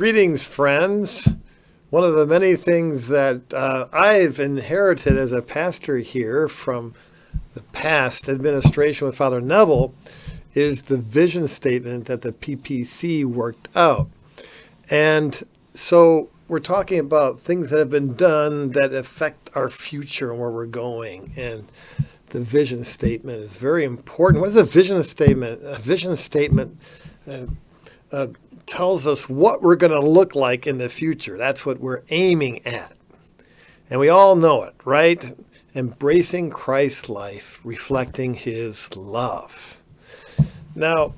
Greetings, friends. One of the many things that I've inherited as a pastor here from the past administration with Father Neville is the vision statement that the PPC worked out. And so we're talking about things that have been done that affect our future and where we're going. And the vision statement is very important. What is a vision statement? A vision statement tells us what we're going to look like in the future. That's what we're aiming at. And we all know it, right? Embracing Christ's life, reflecting his love. Now,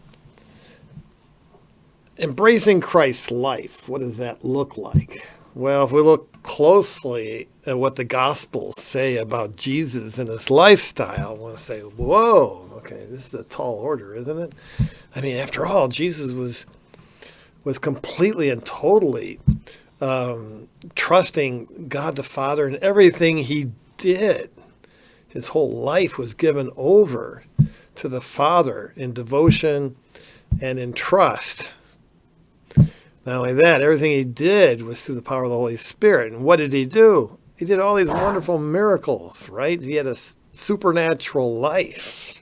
embracing Christ's life, what does that look like? Well, if we look closely at what the Gospels say about Jesus and his lifestyle, we'll say, whoa, okay, this is a tall order, isn't it? I mean, after all, Jesus was completely and totally trusting God the Father in everything he did. His whole life was given over to the Father in devotion and in trust. Not only that, everything he did was through the power of the Holy Spirit. And what did he do? He did all these wonderful miracles, right? He had a supernatural life.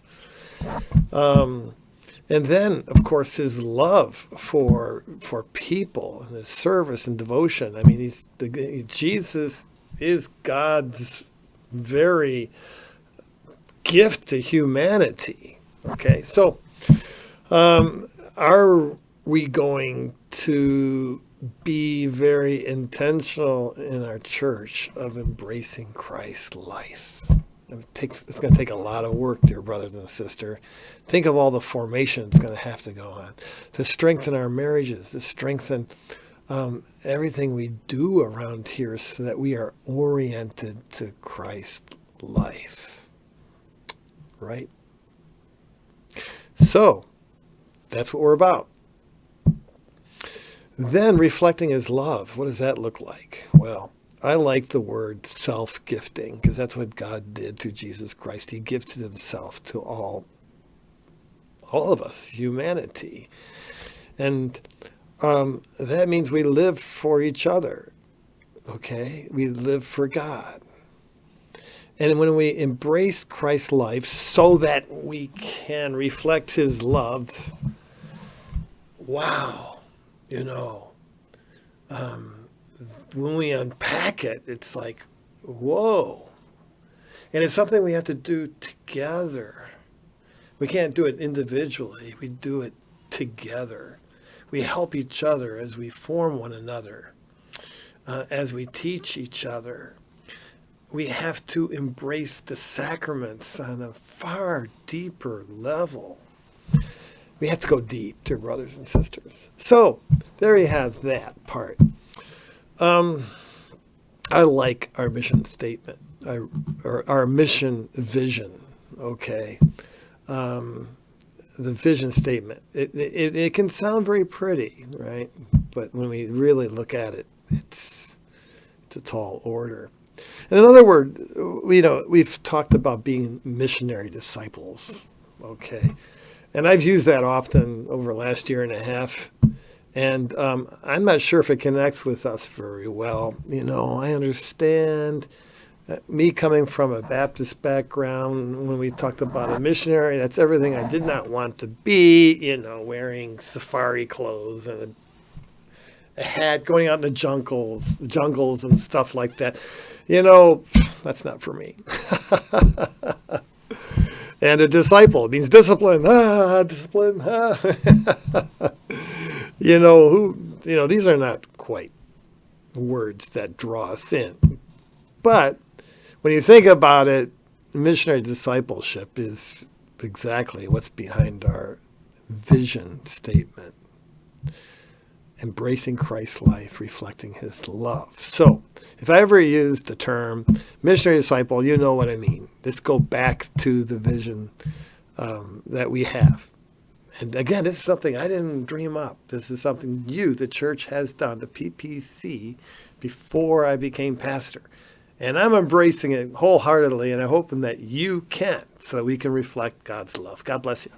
And then, of course, his love for people and his service and devotion. I mean, Jesus is God's very gift to humanity. Okay, so are we going to be very intentional in our church of embracing Christ's life? It's going to take a lot of work, dear brothers and sisters. Think of all the formation that's going to have to go on to strengthen our marriages, to strengthen everything we do around here so that we are oriented to Christ's life. Right? So, that's what we're about. Then reflecting his love. What does that look like? Well, I like the word self-gifting because that's what God did to Jesus Christ. He gifted himself to all of us, humanity. And that means we live for each other, okay? We live for God. And when we embrace Christ's life so that we can reflect his love, wow, when we unpack it, it's like, whoa. And it's something we have to do together. We can't do it individually. We do it together. We help each other as we form one another, as we teach each other. We have to embrace the sacraments on a far deeper level. We have to go deep, dear brothers and sisters. So there you have that part. I like our mission statement, or our mission vision, okay? The vision statement. It can sound very pretty, right? But when we really look at it, it's a tall order. And in other words, we've talked about being missionary disciples, okay? And I've used that often over the last year and a half. And I'm not sure if it connects with us very well. I understand me coming from a Baptist background, when we talked about a missionary, that's everything I did not want to be, wearing safari clothes and a hat, going out in the jungles and stuff like that. That's not for me. And a disciple means discipline. Discipline. These are not quite words that draw us in. But when you think about it, missionary discipleship is exactly what's behind our vision statement. Embracing Christ's life, reflecting his love. So, if I ever use the term missionary disciple, you know what I mean. Let's go back to the vision that we have. And again, this is something I didn't dream up. This is something the church, has done, the PPC, before I became pastor. And I'm embracing it wholeheartedly, and I'm hoping that you can, so that we can reflect God's love. God bless you.